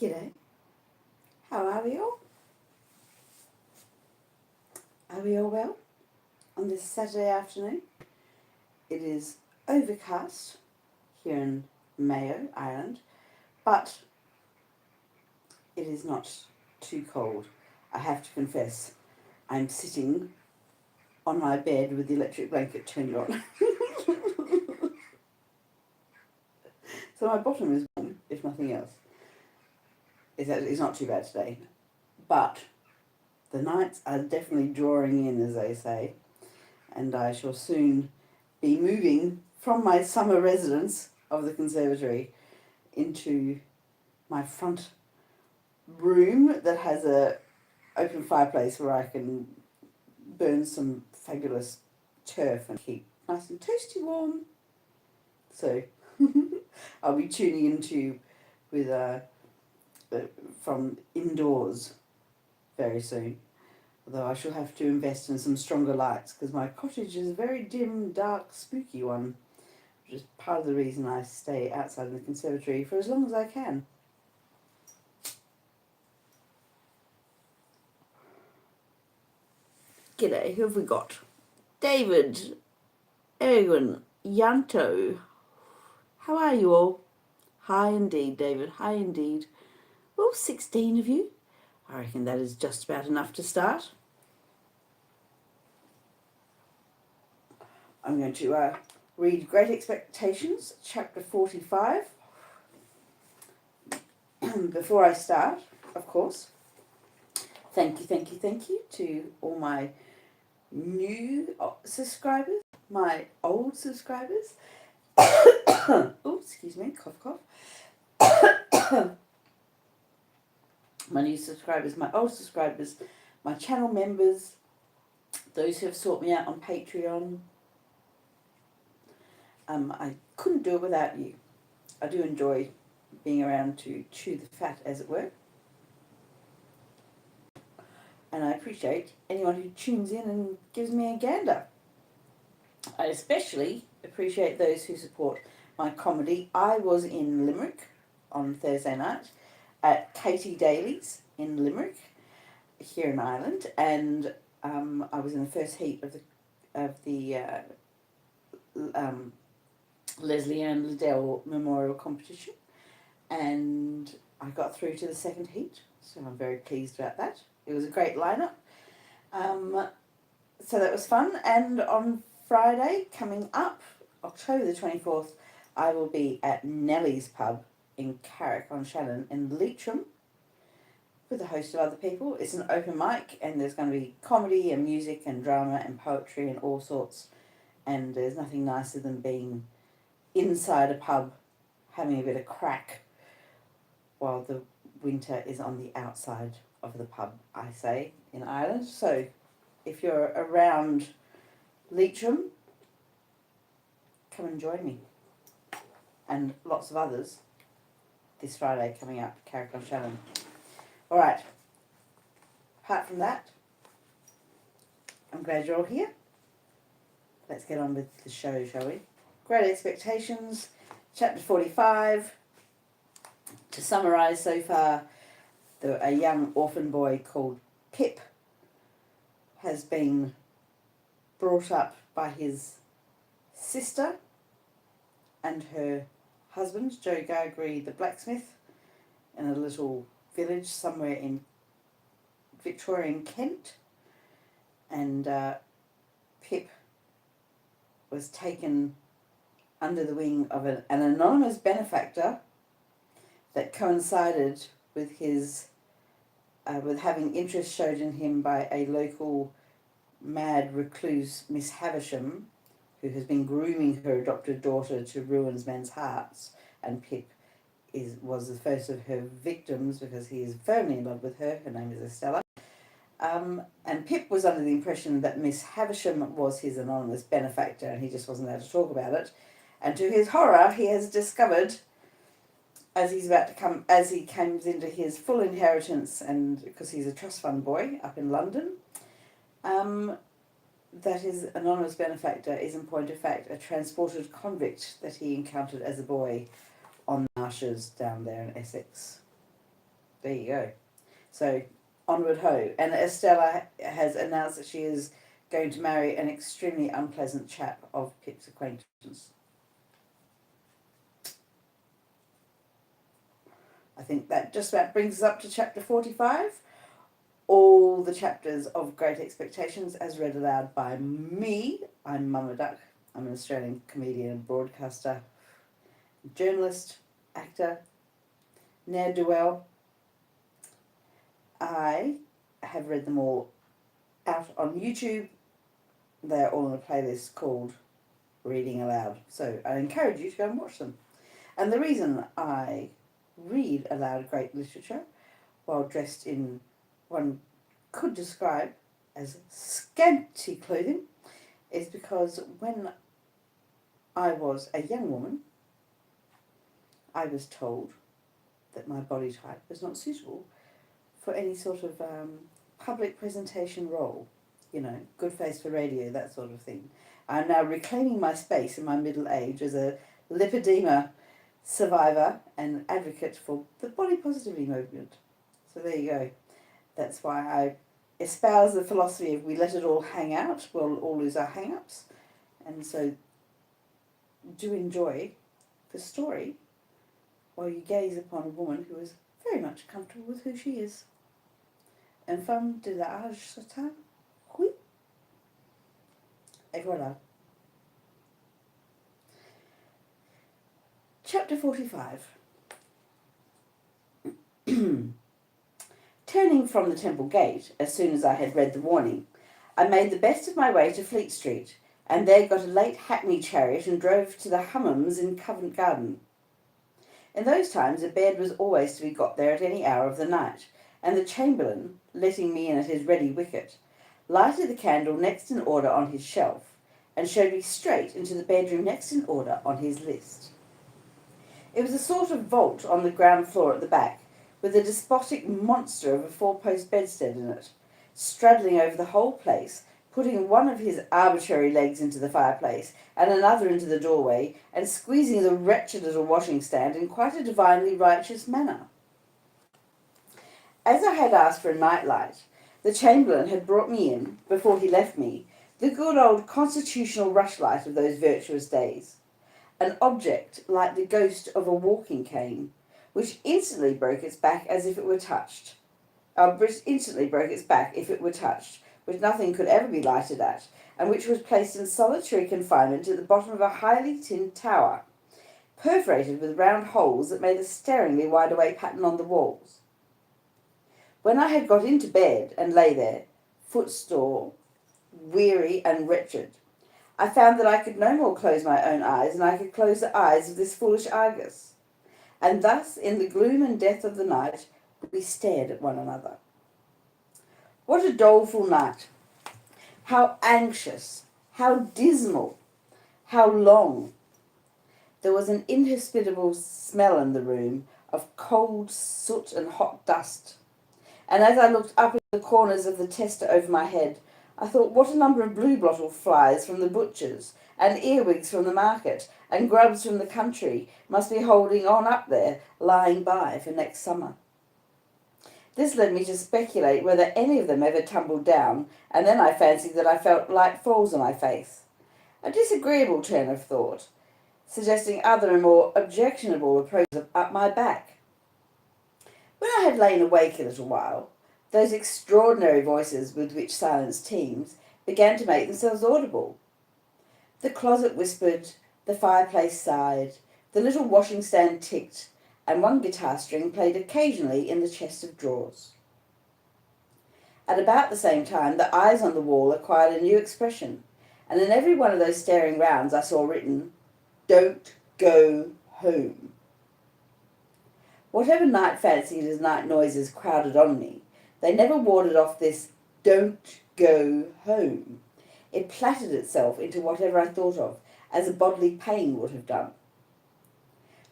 G'day. How are we all? Are we all well on this Saturday afternoon? It is overcast here in Mayo, Ireland, but it is not too cold. I have to confess, I'm sitting on my bed with the electric blanket turned on. So my bottom is warm, if nothing else. It's not too bad today, but the nights are definitely drawing in, as they say, and I shall soon be moving from my summer residence of the conservatory into my front room that has a open fireplace where I can burn some fabulous turf and keep nice and toasty warm. So I'll be tuning into with from indoors very soon. Although I shall have to invest in some stronger lights because my cottage is a very dim, dark, spooky one, which is part of the reason I stay outside in the conservatory for as long as I can. G'day, who have we got? David, Erwin, Yanto. How are you all? Hi indeed, David, hi indeed. Well, 16 of you. I reckon that is just about enough to start. I'm going to read Great Expectations, chapter 45. Before I start, of course, thank you to all my new subscribers, my old subscribers. Oh, excuse me, cough, cough. My new subscribers, my old subscribers, my channel members, those who have sought me out on Patreon. I couldn't do it without you. I do enjoy being around to chew the fat, as it were. And I appreciate anyone who tunes in and gives me a gander. I especially appreciate those who support my comedy. I was in Limerick on Thursday night at Katie Daly's in Limerick, here in Ireland, and I was in the first heat of the Leslie Ann Liddell Memorial Competition, and I got through to the second heat, so I'm very pleased about that. It was a great lineup, so that was fun. And on Friday coming up, October the 24th, I will be at Nellie's Pub in Carrick-on-Shannon in Leitrim with a host of other people. It's an open mic, and there's going to be comedy and music and drama and poetry and all sorts, and there's nothing nicer than being inside a pub having a bit of crack while the winter is on the outside of the pub, I say, in Ireland. So if you're around Leitrim, come and join me. And lots of others this Friday coming up, Carrick-on-Shannon. All right. Apart from that, I'm glad you're all here. Let's get on with the show, shall we? Great Expectations, chapter 45. To summarise so far, a young orphan boy called Pip has been brought up by his sister and her husband, Joe Gargery, the blacksmith, in a little village somewhere in Victorian Kent. And Pip was taken under the wing of an anonymous benefactor that coincided with his with having interest showed in him by a local mad recluse, Miss Havisham, who has been grooming her adopted daughter to ruin men's hearts. And Pip was the first of her victims because he is firmly in love with her. Her name is Estella. And Pip was under the impression that Miss Havisham was his anonymous benefactor, and he just wasn't allowed to talk about it. And to his horror, he has discovered, as he comes into his full inheritance, and because he's a trust fund boy up in London, that his anonymous benefactor is, in point of fact, a transported convict that he encountered as a boy on the marshes down there in Essex. There you go. So, onward ho. And Estella has announced that she is going to marry an extremely unpleasant chap of Pip's acquaintance. I think that just about brings us up to chapter 45. All the chapters of Great Expectations as read aloud by me. I'm Mama Duck. I'm an Australian comedian and broadcaster, journalist, actor, ne'er-do-well. I have read them all out on YouTube. They're all in a playlist called Reading Aloud. So I encourage you to go and watch them. And the reason I read aloud great literature while dressed in one could describe as scanty clothing is because when I was a young woman, I was told that my body type was not suitable for any sort of public presentation role. You know, good face for radio, that sort of thing. I'm now reclaiming my space in my middle age as a lipedema survivor and advocate for the body positivity movement. So there you go. That's why I espouse the philosophy of we let it all hang out, we'll all lose our hang-ups. And so do enjoy the story while you gaze upon a woman who is very much comfortable with who she is. En femme de l'âge certain, oui. Et voilà. Chapter 45. Turning from the Temple Gate, as soon as I had read the warning, I made the best of my way to Fleet Street, and there got a late hackney chariot and drove to the Hummums in Covent Garden. In those times a bed was always to be got there at any hour of the night, and the chamberlain, letting me in at his ready wicket, lighted the candle next in order on his shelf, and showed me straight into the bedroom next in order on his list. It was a sort of vault on the ground floor at the back, with a despotic monster of a four-post bedstead in it, straddling over the whole place, putting one of his arbitrary legs into the fireplace and another into the doorway, and squeezing the wretched little washing stand in quite a divinely righteous manner. As I had asked for a nightlight, the chamberlain had brought me in, before he left me, the good old constitutional rushlight of those virtuous days, an object like the ghost of a walking cane, which instantly broke its back as if it were touched. Which nothing could ever be lighted at, and which was placed in solitary confinement at the bottom of a highly tinned tower, perforated with round holes that made a staringly wide-awake pattern on the walls. When I had got into bed and lay there, footsore, weary and wretched, I found that I could no more close my own eyes than I could close the eyes of this foolish Argus. And thus, in the gloom and death of the night, we stared at one another. What a doleful night! How anxious! How dismal! How long! There was an inhospitable smell in the room of cold soot and hot dust, and as I looked up at the corners of the tester over my head, I thought what a number of bluebottle flies from the butcher's, and earwigs from the market, and grubs from the country must be holding on up there, lying by for next summer. This led me to speculate whether any of them ever tumbled down, and then I fancied that I felt light falls on my face. A disagreeable turn of thought, suggesting other and more objectionable approaches up my back. When I had lain awake a little while, those extraordinary voices with which silence teems began to make themselves audible. The closet whispered, the fireplace sighed, the little washing stand ticked, and one guitar string played occasionally in the chest of drawers. At about the same time, the eyes on the wall acquired a new expression, and in every one of those staring rounds I saw written, "Don't go home." Whatever night fancied as night noises crowded on me, they never warded off this "don't go home." It plaited itself into whatever I thought of, as a bodily pain would have done.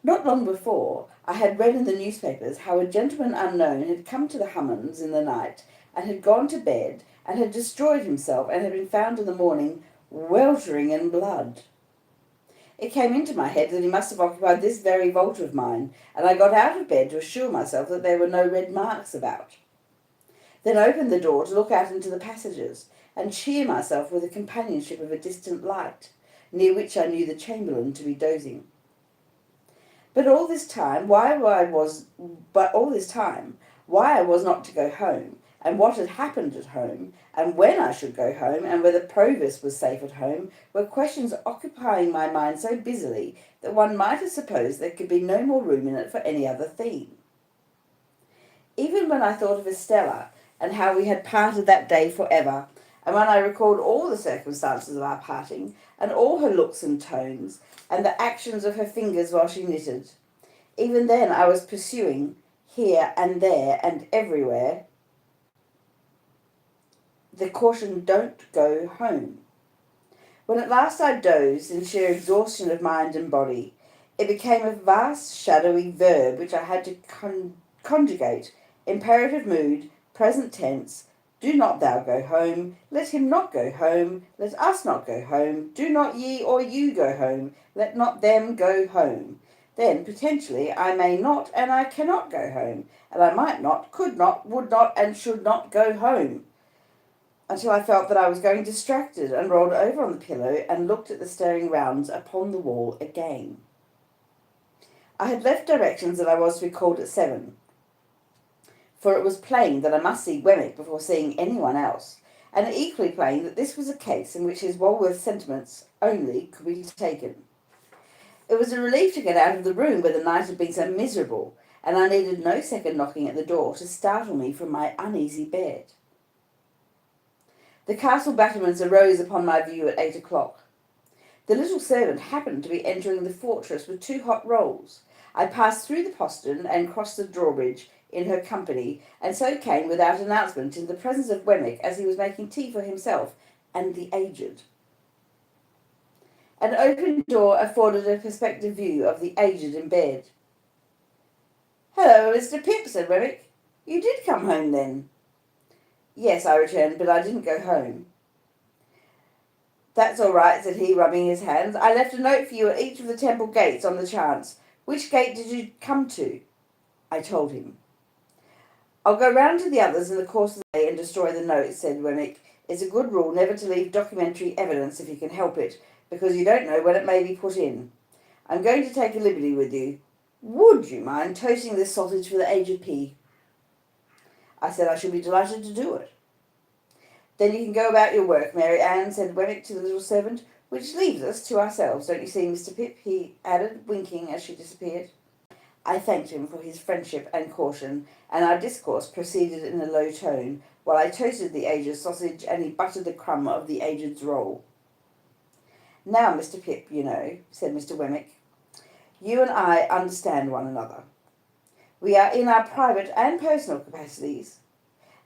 Not long before, I had read in the newspapers how a gentleman unknown had come to the Hummums in the night, and had gone to bed, and had destroyed himself, and had been found in the morning weltering in blood. It came into my head that he must have occupied this very vault of mine, and I got out of bed to assure myself that there were no red marks about. Then opened the door to look out into the passages, and cheer myself with the companionship of a distant light, near which I knew the chamberlain to be dozing. But all this time, why I was not to go home, and what had happened at home, and when I should go home, and whether Provis was safe at home, were questions occupying my mind so busily that one might have supposed there could be no more room in it for any other theme. Even when I thought of Estella, and how we had parted that day for ever, and when I recalled all the circumstances of our parting, and all her looks and tones, and the actions of her fingers while she knitted, even then I was pursuing, here and there and everywhere, the caution, don't go home. When at last I dozed in sheer exhaustion of mind and body, it became a vast shadowy verb which I had to conjugate, imperative mood, present tense, do not thou go home, let him not go home, let us not go home, do not ye or you go home, let not them go home. Then, potentially, I may not and I cannot go home, and I might not, could not, would not, and should not go home, until I felt that I was going distracted and rolled over on the pillow and looked at the staring rounds upon the wall again. I had left directions that I was to be called at 7, for it was plain that I must see Wemmic before seeing anyone else, and equally plain that this was a case in which his Walworth sentiments only could be taken. It was a relief to get out of the room where the night had been so miserable, and I needed no second knocking at the door to startle me from my uneasy bed. The castle battlements arose upon my view at 8 o'clock. The little servant happened to be entering the fortress with 2 hot rolls. I passed through the postern and crossed the drawbridge in her company, and so came without announcement in the presence of Wemmic as he was making tea for himself and the aged. An open door afforded a perspective view of the aged in bed. "Hello, Mr. Pip," said Wemmic. "You did come home, then?" "Yes," I returned, "but I didn't go home." "That's all right," said he, rubbing his hands. "I left a note for you at each of the temple gates on the chance. Which gate did you come to?" I told him. "I'll go round to the others in the course of the day and destroy the note," said Wemmic. "It's a good rule never to leave documentary evidence if you can help it, because you don't know when it may be put in. I'm going to take a liberty with you. Would you mind toasting this sausage for the aged P?" I said I should be delighted to do it. "Then you can go about your work, Mary Ann," said Wemmic to the little servant, "which leaves us to ourselves, don't you see, Mr. Pip?" he added, winking as she disappeared. I thanked him for his friendship and caution, and our discourse proceeded in a low tone, while I toasted the aged's sausage and he buttered the crumb of the aged's roll. "Now, Mr. Pip, you know," said Mr. Wemmic, "you and I understand one another. We are in our private and personal capacities,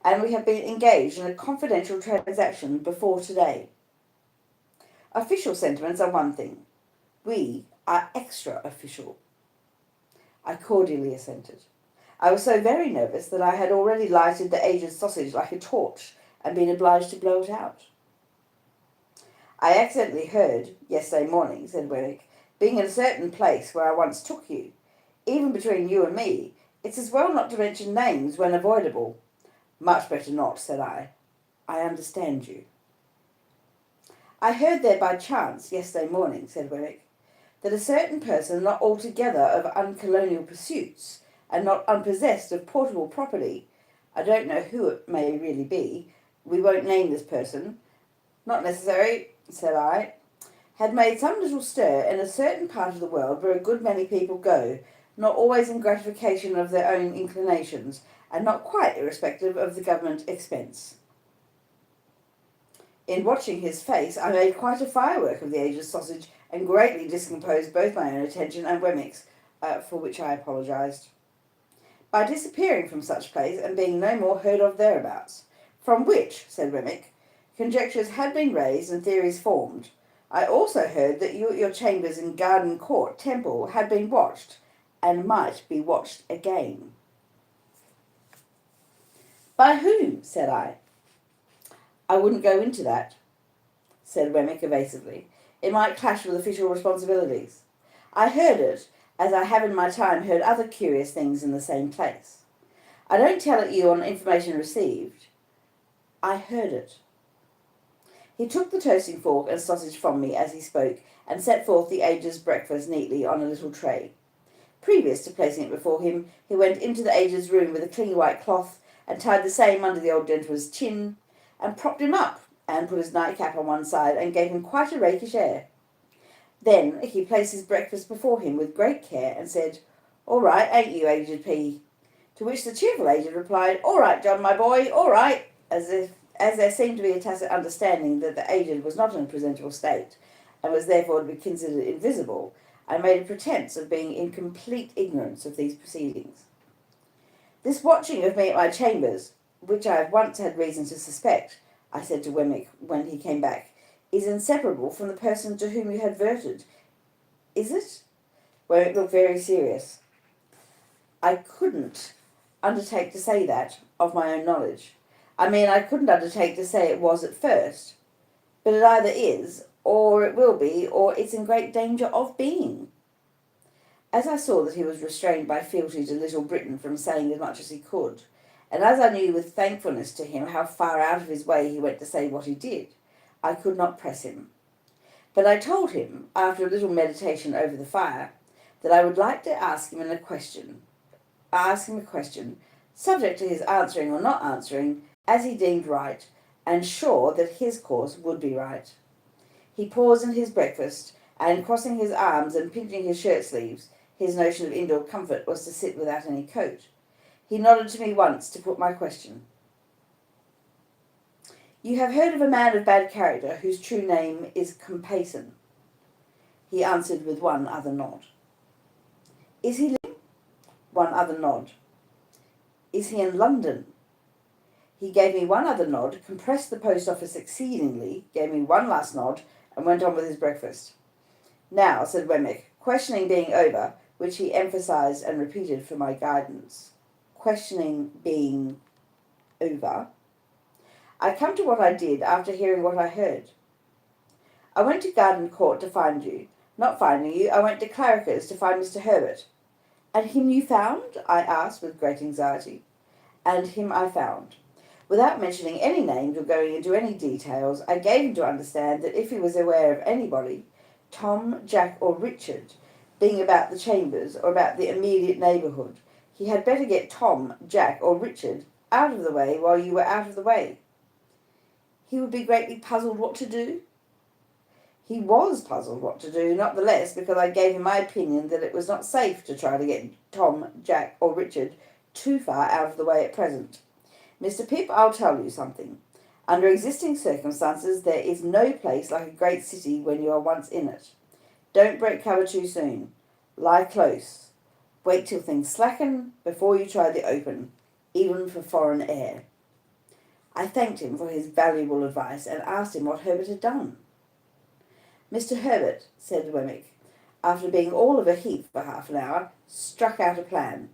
and we have been engaged in a confidential transaction before today. Official sentiments are one thing. We are extra-official." I cordially assented. I was so very nervous that I had already lighted the aged sausage like a torch and been obliged to blow it out. "I accidentally heard yesterday morning," said Wemmic, "being in a certain place where I once took you. Even between you and me, it's as well not to mention names when avoidable." "Much better not," said I. "I understand you." "I heard there by chance yesterday morning," said Wemmic, "that a certain person not altogether of uncolonial pursuits, and not unpossessed of portable property, I don't know who it may really be, we won't name this person." "Not necessary," said I, "had made some little stir in a certain part of the world where a good many people go, not always in gratification of their own inclinations, and not quite irrespective of the government expense." In watching his face, I made quite a firework of the aged sausage, and greatly discomposed both my own attention and Wemmic's, for which I apologised. "By disappearing from such place, and being no more heard of thereabouts. From which," said Wemmic, "conjectures had been raised and theories formed. I also heard that you at your chambers in Garden Court, Temple, had been watched, and might be watched again." "By whom?" said I. "I wouldn't go into that," said Wemmic evasively. It might clash with official responsibilities. I heard it, as I have in my time heard other curious things in the same place. I don't tell it you on information received. I heard it. He took the toasting fork and sausage from me as he spoke, and set forth the aged's breakfast neatly on a little tray. Previous to placing it before him, he went into the aged's room with a clean white cloth, and tied the same under the old gentleman's chin, and propped him up, and put his nightcap on one side, and gave him quite a rakish air. Then he placed his breakfast before him with great care, and said, "All right, ain't you, Aged P?" To which the cheerful aged replied, "All right, John, my boy, all right," as there seemed to be a tacit understanding that the aged was not in a presentable state, and was therefore to be considered invisible. I made a pretence of being in complete ignorance of these proceedings. "This watching of me at my chambers, which I have once had reason to suspect," I said to Wemmic when he came back, "is inseparable from the person to whom you had adverted. Is it?" Wemmic looked very serious. "I couldn't undertake to say that, of my own knowledge. I mean, I couldn't undertake to say it was at first. But it either is, or it will be, or it's in great danger of being." As I saw that he was restrained by fealty to Little Britain from saying as much as he could, and as I knew with thankfulness to him how far out of his way he went to say what he did, I could not press him. But I told him, after a little meditation over the fire, that I would like to ask him a question, subject to his answering or not answering, as he deemed right, and sure that his course would be right. He paused in his breakfast, and crossing his arms and pinching his shirt sleeves, his notion of indoor comfort was to sit without any coat. He nodded to me once to put my question. "You have heard of a man of bad character whose true name is Compeyson?" He answered with one other nod. "Is he living?" One other nod. "Is he in London?" He gave me one other nod, compressed the post office exceedingly, gave me one last nod, and went on with his breakfast. "Now," said Wemmic, questioning being over, which he emphasized and repeated for my guidance. Questioning being over. "I come to what I did after hearing what I heard. I went to Garden Court to find you. Not finding you, I went to Clarriker's to find Mr. Herbert." "And him you found?" I asked with great anxiety. "And him I found. Without mentioning any names or going into any details, I gave him to understand that if he was aware of anybody, Tom, Jack, or Richard, being about the chambers or about the immediate neighbourhood, he had better get Tom, Jack, or Richard out of the way while you were out of the way." "He would be greatly puzzled what to do?" He was puzzled what to do, not the less because I gave him my opinion that it was not safe to try to get Tom, Jack, or Richard too far out of the way at present. "Mr. Pip, I'll tell you something. Under existing circumstances, there is no place like a great city when you are once in it. Don't break cover too soon. Lie close. Wait till things slacken before you try the open, even for foreign air." I thanked him for his valuable advice and asked him what Herbert had done. "Mr. Herbert," said Wemmic, after being all of a heap for half an hour, struck out a plan.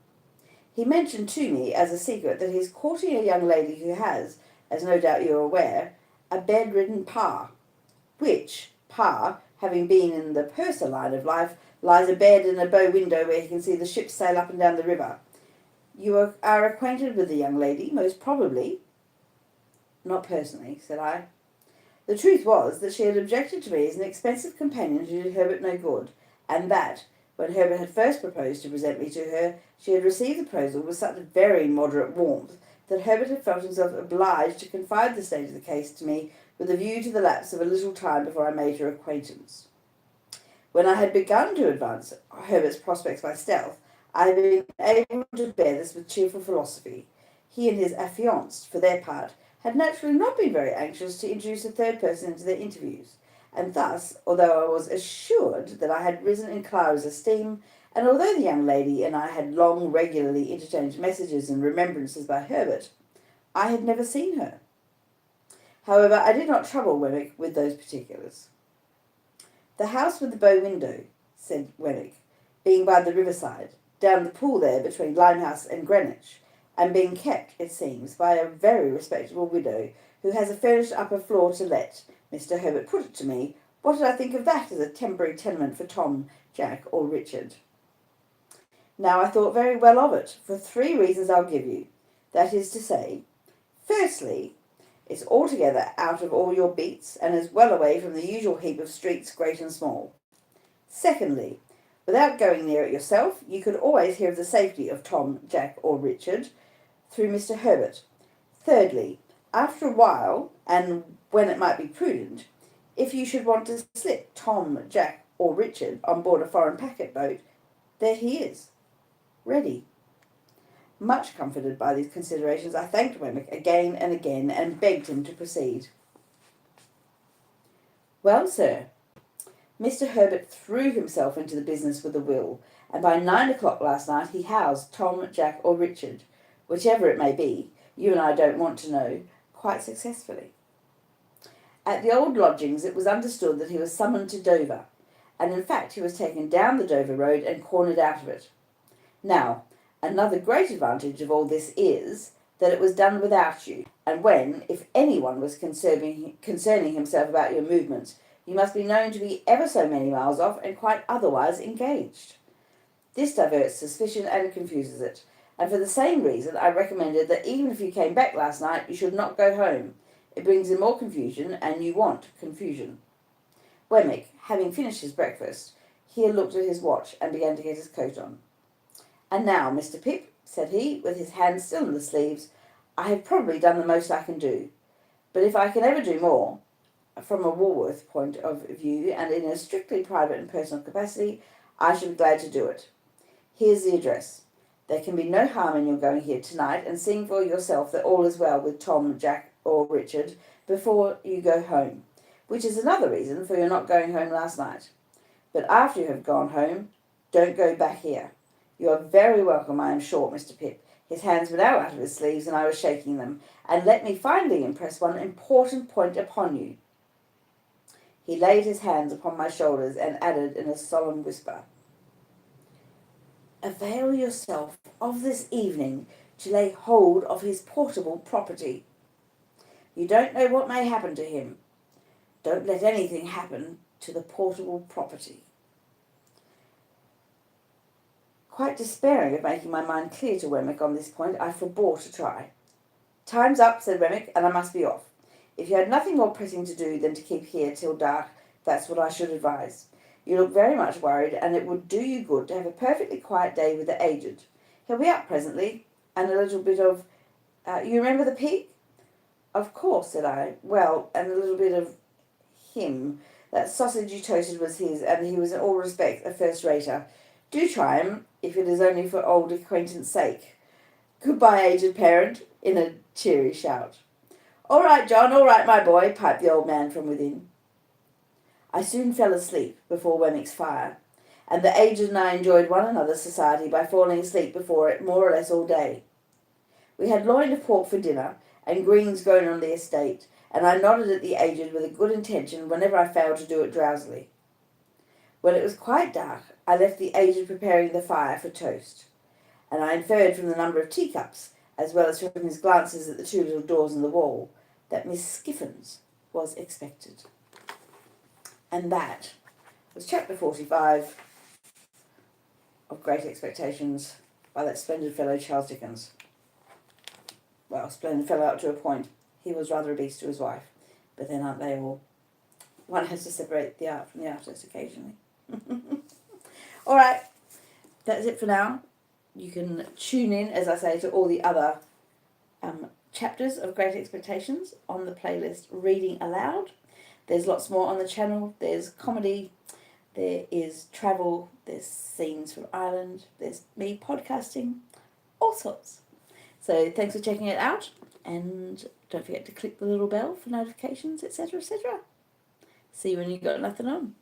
He mentioned to me as a secret that he is courting a young lady who has, as no doubt you are aware, a bedridden pa, which pa, having been in the purser line of life, lies abed in a bow window where he can see the ships sail up and down the river. You are acquainted with the young lady, most probably?" "Not personally," said I. The truth was that she had objected to me as an expensive companion who did Herbert no good, and that, when Herbert had first proposed to present me to her, she had received the proposal with such very moderate warmth that Herbert had felt himself obliged to confide the state of the case to me with a view to the lapse of a little time before I made her acquaintance. When I had begun to advance Herbert's prospects by stealth, I had been able to bear this with cheerful philosophy. He and his affianced, for their part, had naturally not been very anxious to introduce a third person into their interviews, and thus, although I was assured that I had risen in Clara's esteem, and although the young lady and I had long regularly interchanged messages and remembrances by Herbert, I had never seen her. However, I did not trouble Wemmic with those particulars. "The house with the bow window," said Wemmic, "being by the riverside, down the pool there between Limehouse and Greenwich, and being kept, it seems, by a very respectable widow who has a furnished upper floor to let, Mr. Herbert put it to me, What did I think of that as a temporary tenement for Tom, Jack, or Richard? Now I thought very well of it, for 3 reasons I'll give you. That is to say, firstly, it's altogether out of all your beats, and is well away from the usual heap of streets, great and small. Secondly, without going near it yourself, you could always hear of the safety of Tom, Jack, or Richard through Mr. Herbert. Thirdly, after a while, and when it might be prudent, if you should want to slip Tom, Jack, or Richard on board a foreign packet boat, there he is, ready. Much comforted by these considerations, I thanked Wemmic again and again, and begged him to proceed. Well, sir, Mr. Herbert threw himself into the business with a will, and by 9 o'clock last night he housed Tom, Jack, or Richard, whichever it may be, you and I don't want to know, quite successfully. At the old lodgings it was understood that he was summoned to Dover, and in fact he was taken down the Dover road and cornered out of it. Now, another great advantage of all this is that it was done without you, and when, if anyone was concerning himself about your movements, you must be known to be ever so many miles off and quite otherwise engaged. This diverts suspicion and confuses it, and for the same reason I recommended that even if you came back last night, you should not go home. It brings in more confusion, and you want confusion. Wemmic, having finished his breakfast, here looked at his watch and began to get his coat on. And now, Mr. Pip, said he, with his hands still in the sleeves, I have probably done the most I can do. But if I can ever do more, from a Walworth point of view, and in a strictly private and personal capacity, I shall be glad to do it. Here's the address. There can be no harm in your going here tonight and seeing for yourself that all is well with Tom, Jack, or Richard before you go home, which is another reason for your not going home last night. But after you have gone home, don't go back here. You are very welcome, I am sure, Mr. Pip. His hands were now out of his sleeves, and I was shaking them. And let me finally impress one important point upon you. He laid his hands upon my shoulders and added in a solemn whisper, avail yourself of this evening to lay hold of his portable property. You don't know what may happen to him. Don't let anything happen to the portable property. Quite despairing of making my mind clear to Wemmic on this point, I forbore to try. Time's up, said Wemmic, and I must be off. If you had nothing more pressing to do than to keep here till dark, that's what I should advise. You look very much worried, and it would do you good to have a perfectly quiet day with the aged. He'll be up presently, and a little bit of... you remember the pig? Of course, said I. Well, and a little bit of him. That sausage you toasted was his, and he was in all respects a first-rater. Do try him, if it is only for old acquaintance' sake. Goodbye, aged parent, in a cheery shout. All right, John, all right, my boy, piped the old man from within. I soon fell asleep before Wemmic's fire, and the aged and I enjoyed one another's society by falling asleep before it more or less all day. We had loin of pork for dinner, and greens grown on the estate, and I nodded at the aged with a good intention whenever I failed to do it drowsily. When it was quite dark, I left the aged preparing the fire for toast, and I inferred from the number of teacups, as well as from his glances at the 2 little doors in the wall, that Miss Skiffins was expected. And that was chapter 45 of Great Expectations by that splendid fellow Charles Dickens. Well, splendid fellow up to a point. He was rather a beast to his wife, but then aren't they all? One has to separate the art from the artist occasionally. All right, that's it for now. You can tune in, as I say, to all the other chapters of Great Expectations on the playlist Reading Aloud. There's lots more on the channel. There's comedy, there is travel, there's scenes from Ireland, there's me podcasting, all sorts. So thanks for checking it out, and don't forget to click the little bell for notifications, etc., etc. See you when you've got nothing on.